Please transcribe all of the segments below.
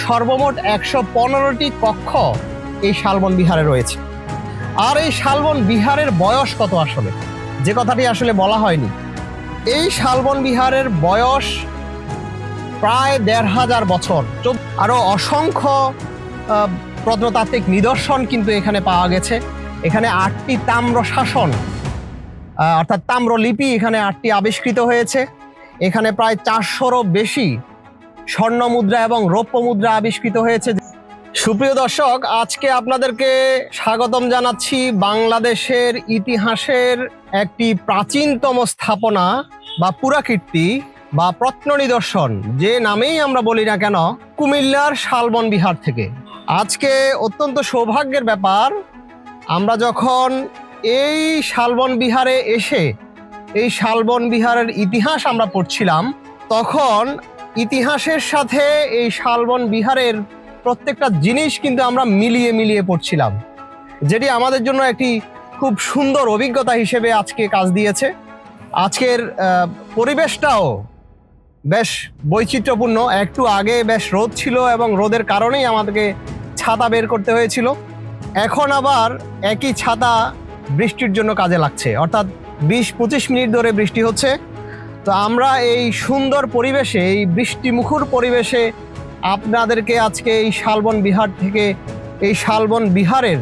সর্বমোট ১১৫টি কক্ষ এই শালবন বিহারে রয়েছে। আর এই শালবন বিহারের বয়স কত আসলে, যে কথাটি আসলে বলা হয়নি। এই শালবন বিহারের বয়স প্রায় ১৫০০ বছর। আরও অসংখ্য প্রত্নতাত্ত্বিক নিদর্শন কিন্তু এখানে পাওয়া গেছে। এখানে ৮টি তাম্র শাসন অর্থাৎ তাম্রলিপি এখানে ৮টি আবিষ্কৃত হয়েছে। এখানে প্রায় ৪০০রও বেশি স্বর্ণ মুদ্রা এবং রৌপ্য মুদ্রা আবিষ্কৃত হয়েছে। সুপ্রিয় দর্শক, আজকে আপনাদেরকে স্বাগতম জানাচ্ছি বাংলাদেশের ইতিহাসের একটি প্রাচীনতম স্থাপনা বা পুরাকীর্তি বা প্রত্ন নিদর্শন, যে নামেই আমরা বলি না কেন, কুমিল্লার শালবন বিহার থেকে। আজকে অত্যন্ত সৌভাগ্যের ব্যাপার, আমরা যখন এই শালবন বিহারে এসে এই শালবন বিহারের ইতিহাস আমরা পড়ছিলাম, তখন ইতিহাসের সাথে এই শালবন বিহারের প্রত্যেকটা জিনিস কিন্তু আমরা মিলিয়ে মিলিয়ে পড়ছিলাম, যেটি আমাদের জন্য একটি খুব সুন্দর অভিজ্ঞতা হিসেবে আজকে কাজ দিয়েছে। আজকের পরিবেশটাও বেশ বৈচিত্র্যপূর্ণ। একটু আগে বেশ রোদ ছিল এবং রোদের কারণেই আমাদেরকে ছাতা বের করতে হয়েছিল। এখন আবার একই ছাতা বৃষ্টির জন্য কাজে লাগছে, অর্থাৎ ২০-২৫ মিনিট ধরে বৃষ্টি হচ্ছে। তো আমরা এই সুন্দর পরিবেশে, এই বৃষ্টিমুখর পরিবেশে আপনাদেরকে আজকে এই শালবন বিহার থেকে এই শালবন বিহারের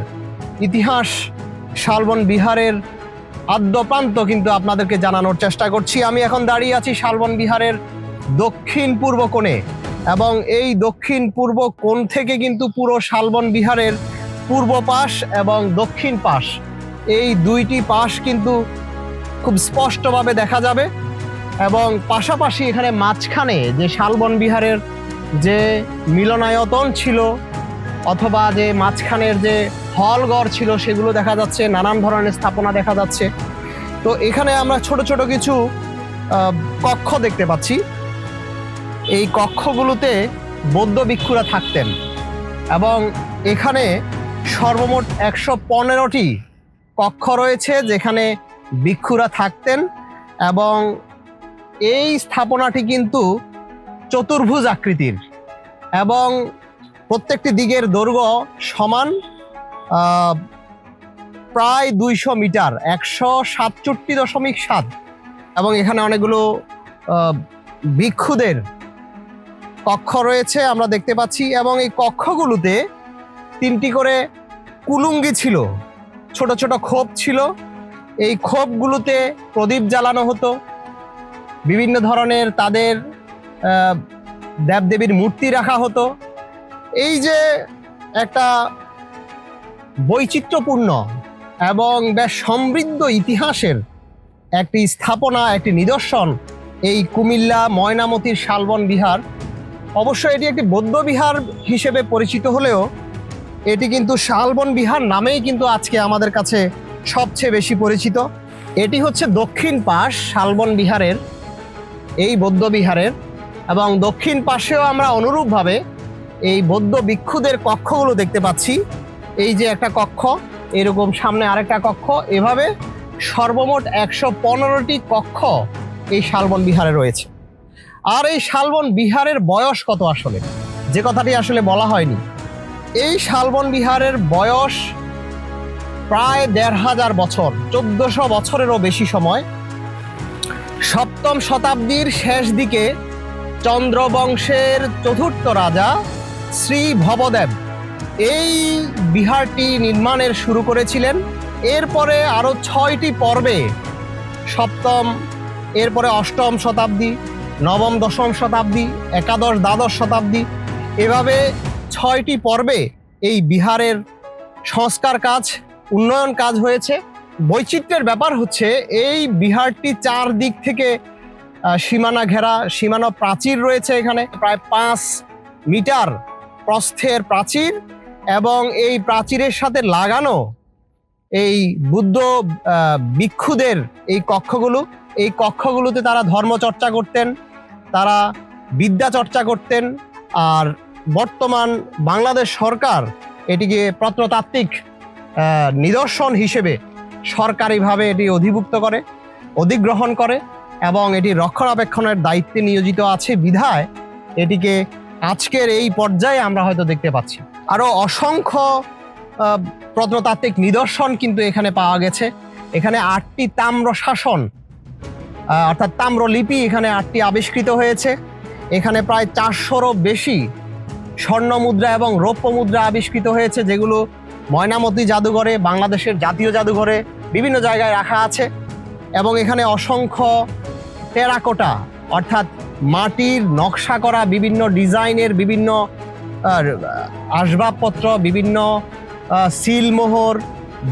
ইতিহাস, শালবন বিহারের আদ্যপ্রান্ত কিন্তু আপনাদেরকে জানানোর চেষ্টা করছি। আমি এখন দাঁড়িয়ে আছি শালবন বিহারের দক্ষিণ পূর্ব কোণে, এবং এই দক্ষিণ পূর্ব কোণ থেকে কিন্তু পুরো শালবন বিহারের পূর্ব পাশ এবং দক্ষিণ পাশ, এই দুইটি পাশ কিন্তু খুব স্পষ্টভাবে দেখা যাবে। এবং পাশাপাশি এখানে মাঝখানে যে শালবন বিহারের যে মিলনায়তন ছিল অথবা যে মাঝখানের যে হলঘর ছিল, সেগুলো দেখা যাচ্ছে, নানান ধরনের স্থাপনা দেখা যাচ্ছে। তো এখানে আমরা ছোট ছোট কিছু কক্ষ দেখতে পাচ্ছি। এই কক্ষগুলোতে বৌদ্ধ ভিক্ষুরা থাকতেন, এবং এখানে সর্বমোট ১১৫টি কক্ষ রয়েছে যেখানে ভিক্ষুরা থাকতেন। এবং এই স্থাপনাটি কিন্তু চতুর্ভুজ আকৃতির, এবং প্রত্যেকটি দিকের দৈর্ঘ্য সমান প্রায় ২০০ মিটার, ১৬৭.৭। এবং এখানে অনেকগুলো ভিক্ষুদের কক্ষ রয়েছে আমরা দেখতে পাচ্ছি। এবং এই কক্ষগুলোতে 3টি করে কুলুঙ্গি ছিল, ছোট ছোট খোপ ছিল। এই খোপগুলোতে প্রদীপ জ্বালানো হতো, বিভিন্ন ধরনের তাদের দেবদেবীর মূর্তি রাখা হতো। এই যে একটা বৈচিত্র্যপূর্ণ এবং বেশ সমৃদ্ধ ইতিহাসের একটি স্থাপনা, একটি নিদর্শন এই কুমিল্লা ময়নামতির শালবন বিহার। অবশ্য এটি একটি বৌদ্ধ বিহার হিসেবে পরিচিত হলেও এটি কিন্তু শালবন বিহার নামেই কিন্তু আজকে আমাদের কাছে সবচেয়ে বেশি পরিচিত। এটি হচ্ছে দক্ষিণ পাশ শালবন বিহারের, এই বৌদ্ধ বিহারের। এবং দক্ষিণ পাশেও আমরা অনুরূপভাবে এই বৌদ্ধ ভিক্ষুদের কক্ষগুলো দেখতে পাচ্ছি। এই যে একটা কক্ষ, এরকম সামনে আরেকটা কক্ষ, এভাবে সর্বমোট ১১৫টি কক্ষ এই শালবন বিহারে রয়েছে। আর এই শালবন বিহারের বয়স কত আসলে, যে কথাটি আসলে বলা হয়নি। এই শালবন বিহারের বয়স প্রায় ১৫০০ বছর, ১৪০০ বছরেরও বেশি সময়। ৭ম শতাব্দীর শেষ দিকে চন্দ্রবংশের চতুর্থ রাজা শ্রী ভবদেব এই বিহারটি নির্মাণের শুরু করেছিলেন। এরপরে আরও ৬টি পর্বে, সপ্তম, এরপরে ৮ম শতাব্দী, নবম, দশম শতাব্দী, একাদশ, দ্বাদশ শতাব্দী, এভাবে ৬টি পর্বে এই বিহারের সংস্কার কাজ, উন্নয়ন কাজ হয়েছে। বৈচিত্র্যের ব্যাপার হচ্ছে এই বিহারটি ৪ দিক থেকে সীমানা ঘেরা, সীমানা প্রাচীর রয়েছে। এখানে প্রায় ৫ মিটার প্রস্থের প্রাচীর, এবং এই প্রাচীরের সাথে লাগানো এই বুদ্ধ ভিক্ষুদের এই কক্ষগুলোতে তারা ধর্মচর্চা করতেন, তারা বিদ্যা চর্চা করতেন। আর বর্তমান বাংলাদেশ সরকার এটিকে প্রত্নতাত্ত্বিক নিদর্শন হিসেবে সরকারিভাবে এটি অধিগ্রহণ করে এবং এটি রক্ষণাবেক্ষণের দায়িত্বে নিয়োজিত আছে বিধায় এটিকে আজকের এই পর্যায়ে আমরা হয়তো দেখতে পাচ্ছি। আরো অসংখ্য প্রত্নতাত্ত্বিক নিদর্শন কিন্তু এখানে পাওয়া গেছে। এখানে 8টি তাম্র শাসন অর্থাৎ তাম্রলিপি এখানে 8টি আবিষ্কৃত হয়েছে। এখানে প্রায় 400রও বেশি স্বর্ণ মুদ্রা এবং রৌপ্য মুদ্রা আবিষ্কৃত হয়েছে, যেগুলো ময়নামতি জাদুঘরে, বাংলাদেশের জাতীয় জাদুঘরে বিভিন্ন জায়গায় রাখা আছে। এবং এখানে অসংখ্য টেরাকোটা অর্থাৎ মাটির নকশা করা বিভিন্ন ডিজাইনের বিভিন্ন আসবাবপত্র, বিভিন্ন সিলমোহর,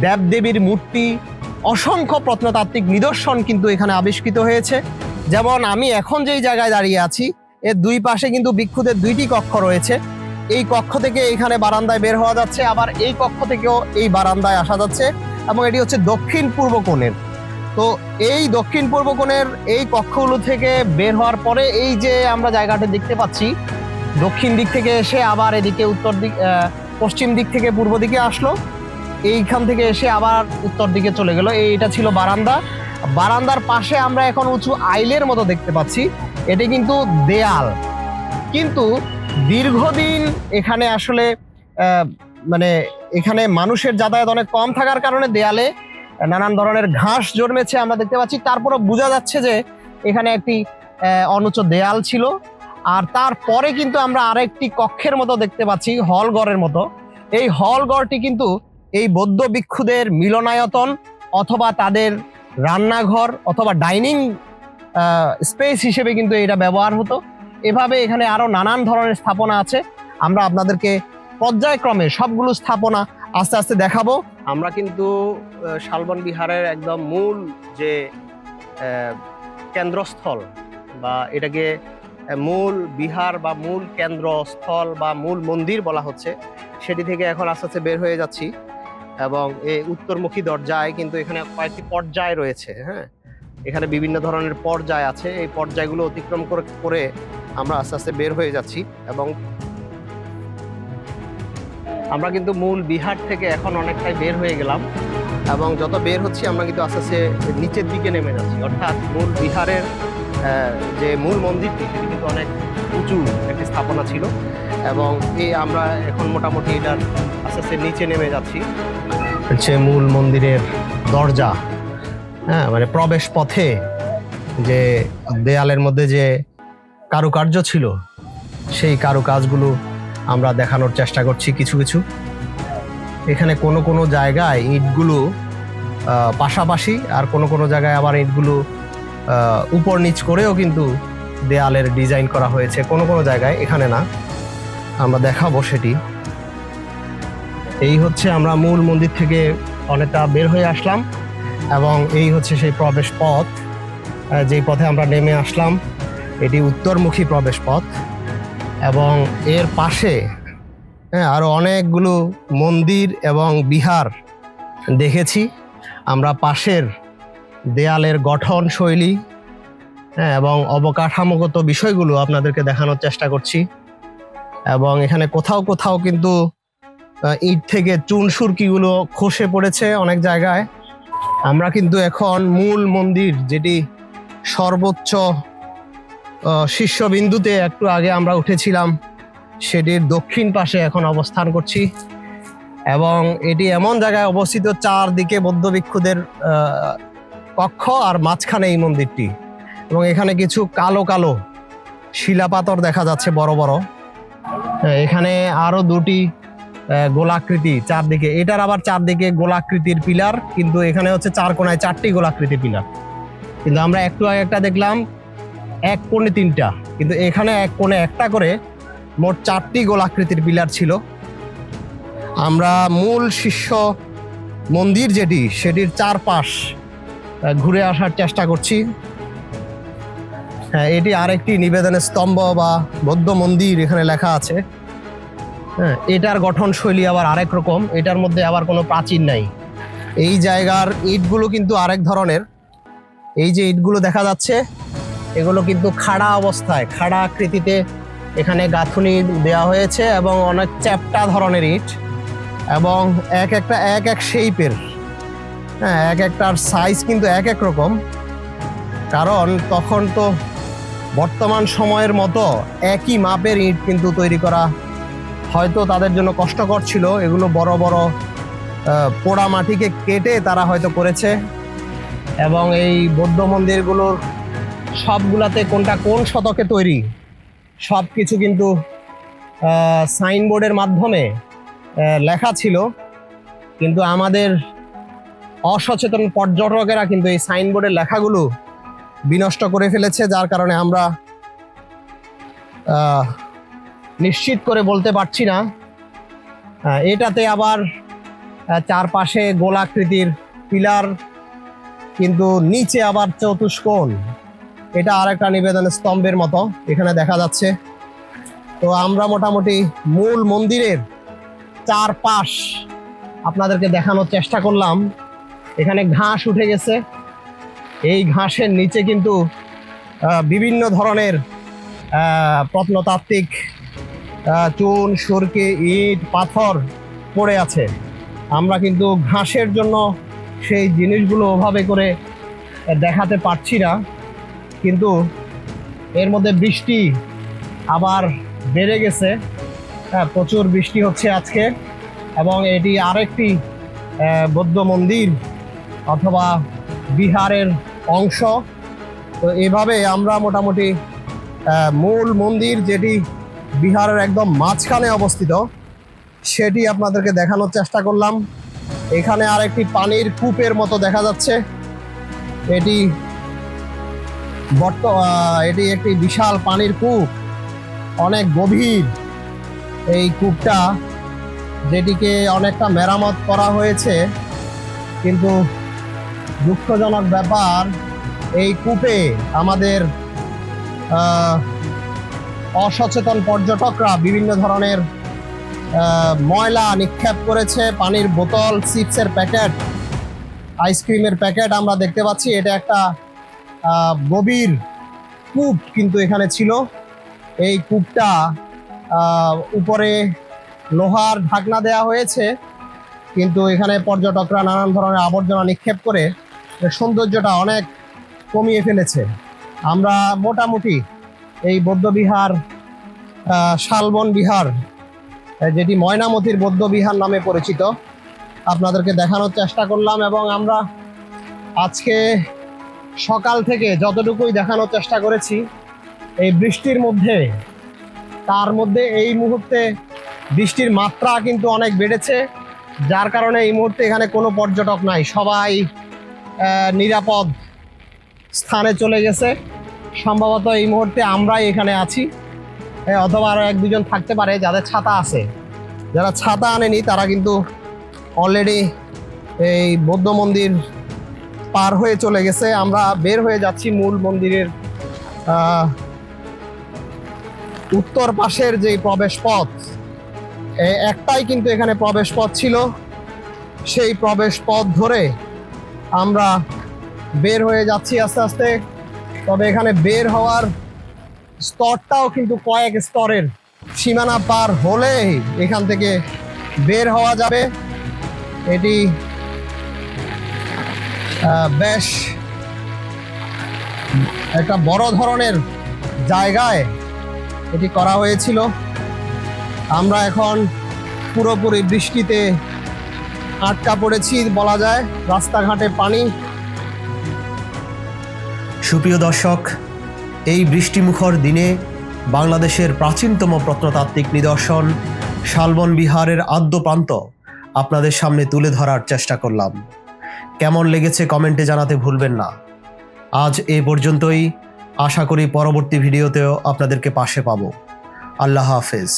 দেবদেবীর মূর্তি, অসংখ্য প্রত্নতাত্ত্বিক নিদর্শন কিন্তু এখানে আবিষ্কৃত হয়েছে। যেমন আমি এখন যেই জায়গায় দাঁড়িয়ে আছি, এর দুই পাশে কিন্তু ভিক্ষুদের 2টি কক্ষ রয়েছে। এই কক্ষ থেকে এখানে বারান্দায় বের হওয়া যাচ্ছে, আবার এই কক্ষ থেকেও এই বারান্দায় আসা যাচ্ছে। এবং এটি হচ্ছে দক্ষিণ পূর্ব কোণের। তো এই দক্ষিণ পূর্ব কোণের এই কক্ষগুলো থেকে বের হওয়ার পরে এই যে আমরা জায়গাটা দেখতে পাচ্ছি, দক্ষিণ দিক থেকে এসে আবার এদিকে উত্তর দিক, পশ্চিম দিক থেকে পূর্ব দিকে আসলো, এইখান থেকে এসে আবার উত্তর দিকে চলে গেল। এইটা ছিল বারান্দা। বারান্দার পাশে আমরা এখন উঁচু আইলের মতো দেখতে পাচ্ছি, এটি কিন্তু দেয়াল। কিন্তু দীর্ঘদিন এখানে আসলে মানে এখানে মানুষের যাতায়াত অনেক কম থাকার কারণে দেয়ালে নানান ধরনের ঘাস জন্মেছে আমরা দেখতে পাচ্ছি। তারপরও বোঝা যাচ্ছে যে এখানে একটি অনুচ্চ দেয়াল ছিল। আর তারপরে কিন্তু আমরা আরেকটি কক্ষের মতো দেখতে পাচ্ছি, হলঘরের মতো। এই হলঘরটি কিন্তু এই বৌদ্ধ ভিক্ষুদের মিলনায়তন অথবা তাদের রান্নাঘর অথবা ডাইনিং স্পেস হিসেবে কিন্তু এটা ব্যবহার হতো। এভাবে এখানে আরো নানান ধরনের স্থাপনা আছে। আমরা আপনাদেরকে পর্যায়ক্রমে সবগুলো স্থাপনা আস্তে আস্তে দেখাবো। আমরা কিন্তু শালবন বিহারের একদম মূল যে কেন্দ্রস্থল বা এটাকে মূল বিহার বা মূল কেন্দ্রস্থল বা মূল মন্দির বলা হচ্ছে, সেটি থেকে এখন আস্তে আস্তে বের হয়ে যাচ্ছি। এবং এই উত্তরমুখী দরজায় কিন্তু এখানে কয়েকটি পর্যায় রয়েছে। হ্যাঁ, এখানে বিভিন্ন ধরনের পর্যায় আছে। এই পর্যায়গুলো অতিক্রম করে আমরা আস্তে আস্তে বের হয়ে যাচ্ছি। এবং আমরা কিন্তু মূল বিহার থেকে এখন অনেকটাই বের হয়ে গেলাম, এবং যত বের হচ্ছি আমরা কিন্তু আস্তে আস্তে নিচের দিকে নেমে যাচ্ছি। অর্থাৎ মূল বিহারের যে মূল মন্দিরটি, সেটি কিন্তু অনেক উঁচু একটি স্থাপনা ছিল। এবং এই আমরা এখন মোটামুটি এটার আস্তে আস্তে নিচে নেমে যাচ্ছি। হচ্ছে মূল মন্দিরের দরজা। হ্যাঁ, মানে প্রবেশ পথে যে দেয়ালের মধ্যে যে কারুকার্য ছিল, সেই কারুকাজগুলো আমরা দেখানোর চেষ্টা করছি কিছু কিছু। এখানে কোনো কোনো জায়গায় ইটগুলো পাশাপাশি, আর কোনো কোনো জায়গায় আবার ইটগুলো উপর নিচ করেও কিন্তু দেয়ালের ডিজাইন করা হয়েছে। কোনো কোনো জায়গায়, এখানে না, আমরা দেখাবো সেটি। এই হচ্ছে আমরা মূল মন্দির থেকে অনেকটা বের হয়ে আসলাম, এবং এই হচ্ছে সেই প্রবেশ পথ, যেই পথে আমরা নেমে আসলাম। এটি উত্তরমুখী প্রবেশ পথ। এবং এর পাশে আরো অনেকগুলো মন্দির এবং বিহার দেখেছি আমরা। পাশের দেয়ালের গঠন শৈলী এবং অবকাঠামোগত বিষয়গুলো আপনাদেরকে দেখানোর চেষ্টা করছি। এবং এখানে কোথাও কোথাও কিন্তু ইট থেকে চুন সুরকিগুলো খসে পড়েছে অনেক জায়গায়। আমরা কিন্তু এখন মূল মন্দির, যেটি সর্বোচ্চ শীর্ষবিন্দুতে একটু আগে আমরা উঠেছিলাম, সেটির দক্ষিণ পাশে এখন অবস্থান করছি। এবং এটি এমন জায়গায় অবস্থিত, চারদিকে বৌদ্ধ ভিক্ষুদের কক্ষ, আর মাঝখানে এই মন্দিরটি। এবং এখানে কিছু কালো কালো শিলাপাথর দেখা যাচ্ছে বড় বড়। এখানে আরো 2টি গোলাকৃতি চারদিকে, এটার আবার চারদিকে গোলাকৃতির পিলার, কিন্তু এখানে হচ্ছে 4 কোণায় 4টি গোলাকৃতি পিলার। কিন্তু আমরা একটু আগে একটা দেখলাম 1 কোণে 3টা, কিন্তু এখানে 1 কোণে 1টা করে মোট 4টি গোলাকৃতির পিলার ছিল। আমরা মূল শীর্ষ মন্দির যেটি, সেটির চারপাশ ঘুরে আসার চেষ্টা করছি। হ্যাঁ, এটি আরেকটি নিবেদনের স্তম্ভ বা বৌদ্ধ মন্দির এখানে লেখা আছে। হ্যাঁ, এটার গঠন শৈলী আবার আরেক রকম, এটার মধ্যে আবার কোনো প্রাচীর নাই। এই জায়গার ইটগুলো কিন্তু আরেক ধরনের। এই যে ইটগুলো দেখা যাচ্ছে, এগুলো কিন্তু খাড়া অবস্থায়, খাড়া আকৃতিতে এখানে গাঁথুনি দেওয়া হয়েছে, এবং অনেক চ্যাপ্টা ধরনের ইট, এবং এক এক শেপের। হ্যাঁ, এক একটার সাইজ কিন্তু এক এক রকম, কারণ তখন তো বর্তমান সময়ের মতো একই মাপের ইট কিন্তু তৈরি করা হয়তো তাদের জন্য কষ্টকর ছিল। এগুলো বড় বড় পোড়া মাটিকে কেটে তারা হয়তো করেছে, এবং এই বৌদ্ধ মন্দিরগুলোর সবগুলাতে কোনটা কোন শতকে তৈরি সব কিছু কিন্তু সাইনবোর্ডের মাধ্যমে লেখা ছিল, কিন্তু আমাদের অসচেতন পর্যটকেরা কিন্তু এই সাইনবোর্ডের লেখাগুলো বিনষ্ট করে ফেলেছে, যার কারণে আমরা নিশ্চিত করে বলতে পারছি না। এটাতে আবার চারপাশে গোলাকৃতির পিলার, কিন্তু নিচে আবার চতুষ্কোণ, এটা আরেকটা নিবেদনের স্তম্ভের মতো এখানে দেখা যাচ্ছে। তো আমরা মোটামুটি মূল মন্দিরের চারপাশ আপনাদেরকে দেখানোর চেষ্টা করলাম। এখানে ঘাস উঠে গেছে, এই ঘাসের নিচে কিন্তু বিভিন্ন ধরনের প্রত্নতাত্ত্বিক চুন, সুরকি, ইট, পাথর পড়ে আছে। আমরা কিন্তু ঘাসের জন্য সেই জিনিসগুলো ওভাবে করে দেখাতে পারছি না, কিন্তু এর মধ্যে বৃষ্টি আবার বেড়ে গেছে। প্রচুর বৃষ্টি হচ্ছে আজকে, এবং এটি আরেকটি বৌদ্ধ মন্দির অথবা বিহারের অংশ। তো এভাবে আমরা মোটামুটি মূল মন্দির, যেটি বিহারের একদম মাঝখানে অবস্থিত, সেটি আপনাদেরকে দেখানোর চেষ্টা করলাম। এখানে আরেকটি পানির কূপের মতো দেখা যাচ্ছে। এটি এটি একটি বিশাল পানির কূপ, অনেক গভীর এই কূপটা, যেটিকে অনেকটা মেরামত করা হয়েছে, কিন্তু দুঃখজনক ব্যাপার, এই কূপে আমাদের অসচেতন পর্যটকরা বিভিন্ন ধরনের ময়লা নিক্ষেপ করেছে। পানির বোতল, চিপসের প্যাকেট, আইসক্রিমের প্যাকেট আমরা দেখতে পাচ্ছি। এটা একটা গভীর কূপ কিন্তু এখানে ছিল। এই কূপটা উপরে লোহার ঢাকনা দেয়া হয়েছে, কিন্তু এখানে পর্যটকরা নানান ধরনের আবর্জনা নিক্ষেপ করে সৌন্দর্যটা অনেক কমিয়ে ফেলেছে। আমরা মোটামুটি এই বৌদ্ধবিহার, শালবন বিহার, যেটি ময়নামতির বৌদ্ধ বিহার নামে পরিচিত, আপনাদেরকে দেখানোর চেষ্টা করলাম। এবং আমরা আজকে সকাল থেকে যতটুকুই দেখানোর চেষ্টা করেছি এই বৃষ্টির মধ্যে, তার মধ্যে এই মুহূর্তে বৃষ্টির মাত্রা কিন্তু অনেক বেড়েছে, যার কারণে এই মুহূর্তে এখানে কোনো পর্যটক নাই, সবাই নিরাপদ স্থানে চলে গেছে। সম্ভবত এই মুহূর্তে আমরাই এখানে আছি, অথবা আরও এক দুজন থাকতে পারে যাদের ছাতা আছে। যারা ছাতা আনেনি তারা কিন্তু অলরেডি এই বৌদ্ধ মন্দির পার হয়ে চলে গেছে। আমরা বের হয়ে যাচ্ছি মূল মন্দিরের উত্তর পাশের যে প্রবেশ পথ, একটাই কিন্তু এখানে প্রবেশ পথ ছিল, সেই প্রবেশ পথ ধরে আমরা বের হয়ে যাচ্ছি আস্তে আস্তে। তবে এখানে বের হওয়ার স্তরটাও কিন্তু কয়েক স্তরের, সীমানা পার হলে এখান থেকে বের হওয়া যাবে। এটি বেশ একটা বড় ধরনের জায়গায় এটি করা হয়েছিল। আমরা এখন পুরোপুরি বৃষ্টিতে আটকা পড়েছি বলা যায়, রাস্তাঘাটে পানি। সুপ্রিয় দর্শক, এই বৃষ্টিমুখর দিনে বাংলাদেশের প্রাচীনতম প্রত্নতাত্ত্বিক নিদর্শন শালবন বিহারের আদ্যপ্রান্ত আপনাদের সামনে তুলে ধরার চেষ্টা করলাম। কেমন লেগেছে কমেন্টে জানাতে ভুলবেন না। আজ এ পর্যন্তই, আশা করি পরবর্তী ভিডিওতেও আপনাদেরকে পাশে পাবো। আল্লাহ হাফেজ।